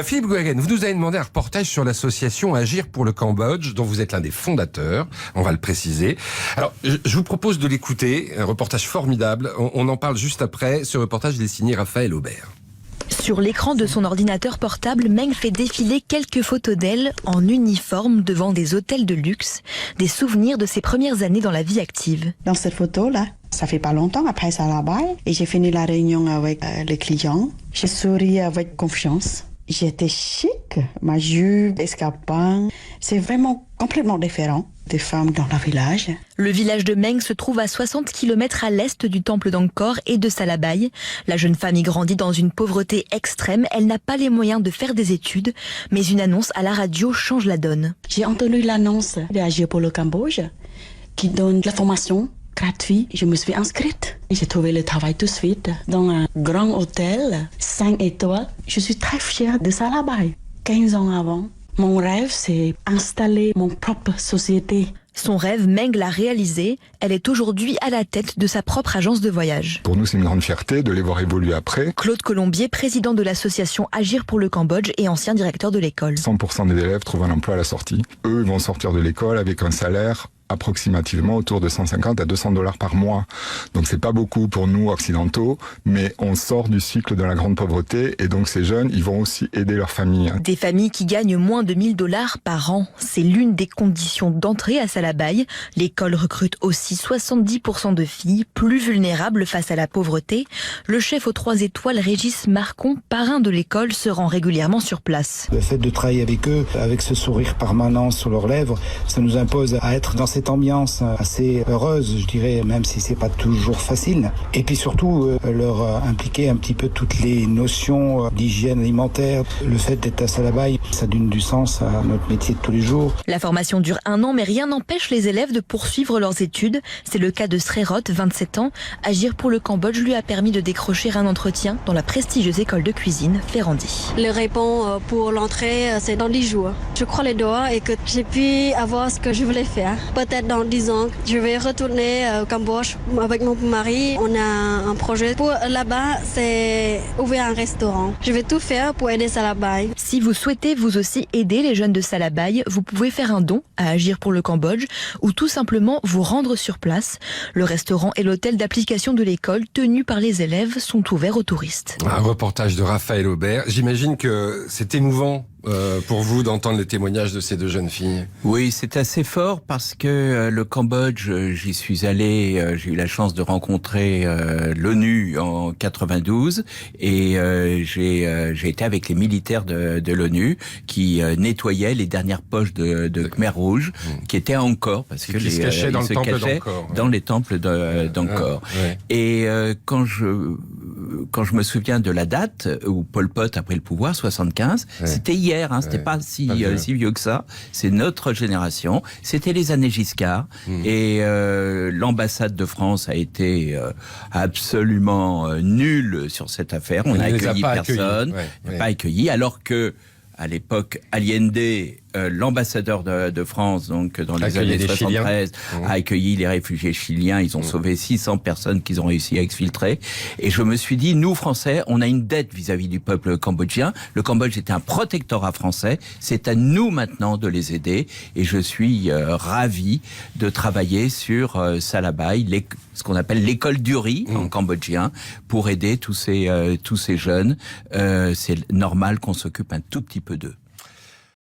Philippe Gohagen, vous nous avez demandé un reportage sur l'association Agir pour le Cambodge, dont vous êtes l'un des fondateurs, on va le préciser. Alors, je vous propose de l'écouter, un reportage formidable, on en parle juste après. Ce reportage, il est signé Raphaël Aubert. Sur l'écran de son ordinateur portable, Meng fait défiler quelques photos d'elle en uniforme devant des hôtels de luxe, des souvenirs de ses premières années dans la vie active. Dans cette photo-là, ça fait pas longtemps après Salabai et j'ai fini la réunion avec les clients. J'ai souri avec confiance. J'étais chic, ma jupe, escarpin. C'est vraiment complètement différent des femmes dans le village. Le village de Meng se trouve à 60 km à l'est du temple d'Angkor et de Salabai. La jeune femme y grandit dans une pauvreté extrême. Elle n'a pas les moyens de faire des études, mais une annonce à la radio change la donne. J'ai entendu l'annonce d'Agir pour le Cambodge qui donne la formation gratuite. Je me suis inscrite. J'ai trouvé le travail tout de suite dans un grand hôtel, 5 étoiles. Je suis très fière de Salabai. 15 ans avant, mon rêve, c'est installer mon propre société. Son rêve, Meng l'a réalisé. Elle est aujourd'hui à la tête de sa propre agence de voyage. Pour nous, c'est une grande fierté de les voir évoluer après. Claude Colombier, président de l'association Agir pour le Cambodge et ancien directeur de l'école. 100% des élèves trouvent un emploi à la sortie. Eux, ils vont sortir de l'école avec un salaire approximativement autour de 150 à 200 $ par mois. Donc c'est pas beaucoup pour nous occidentaux, mais on sort du cycle de la grande pauvreté et donc ces jeunes, ils vont aussi aider leur famille. Des familles qui gagnent moins de 1000 $ par an. C'est l'une des conditions d'entrée à Salabai. L'école recrute aussi 70% de filles plus vulnérables face à la pauvreté. Le chef aux 3 étoiles, Régis Marcon, parrain de l'école, se rend régulièrement sur place. Le fait de travailler avec eux, avec ce sourire permanent sur leurs lèvres, ça nous impose à être dans cette ambiance assez heureuse, je dirais, même si c'est pas toujours facile. Et puis surtout, leur impliquer un petit peu toutes les notions d'hygiène alimentaire. Le fait d'être à Salabai, ça donne du sens à notre métier de tous les jours. La formation dure 1 an, mais rien n'empêche les élèves de poursuivre leurs études. C'est le cas de Srerot, 27 ans. Agir pour le Cambodge lui a permis de décrocher un entretien dans la prestigieuse école de cuisine Ferrandi. Le réponse pour l'entrée, c'est dans 10 jours. Je crois les doigts et que j'ai pu avoir ce que je voulais faire. Peut-être dans 10 ans, je vais retourner au Cambodge avec mon mari. On a un projet pour là-bas, c'est ouvrir un restaurant. Je vais tout faire pour aider Salabai. Si vous souhaitez vous aussi aider les jeunes de Salabai, vous pouvez faire un don à Agir pour le Cambodge ou tout simplement vous rendre sur place. Le restaurant et l'hôtel d'application de l'école tenus par les élèves sont ouverts aux touristes. Un reportage de Raphaël Aubert. J'imagine que c'est émouvant pour vous d'entendre les témoignages de ces 2 jeunes filles. Oui, c'est assez fort parce que le Cambodge, j'y suis allé, j'ai eu la chance de rencontrer l'ONU en 92 et j'ai été avec les militaires de l'ONU qui nettoyaient les dernières poches de Khmer Rouge qui étaient à Angkor parce que se cachaient dans le temple d'Angkor. Dans les temples d'Angkor. Ouais. Et quand je me souviens de la date où Pol Pot a pris le pouvoir, 75, c'était hier, c'était pas si vieux que ça. C'est notre génération. C'était les années Giscard. Et l'ambassade de France a été absolument nulle sur cette affaire. On n'a accueilli personne, pas accueilli, alors que à l'époque, Allende, l'ambassadeur de France, donc dans les années 73, a accueilli les réfugiés chiliens. Ils ont sauvé 600 personnes qu'ils ont réussi à exfiltrer. Et je me suis dit, nous, Français, on a une dette vis-à-vis du peuple cambodgien. Le Cambodge était un protectorat français. C'est à nous maintenant de les aider. Et je suis ravi de travailler sur Salabai, ce qu'on appelle l'école du riz en cambodgien, pour aider tous ces jeunes. C'est normal qu'on s'occupe un tout petit peu d'eux.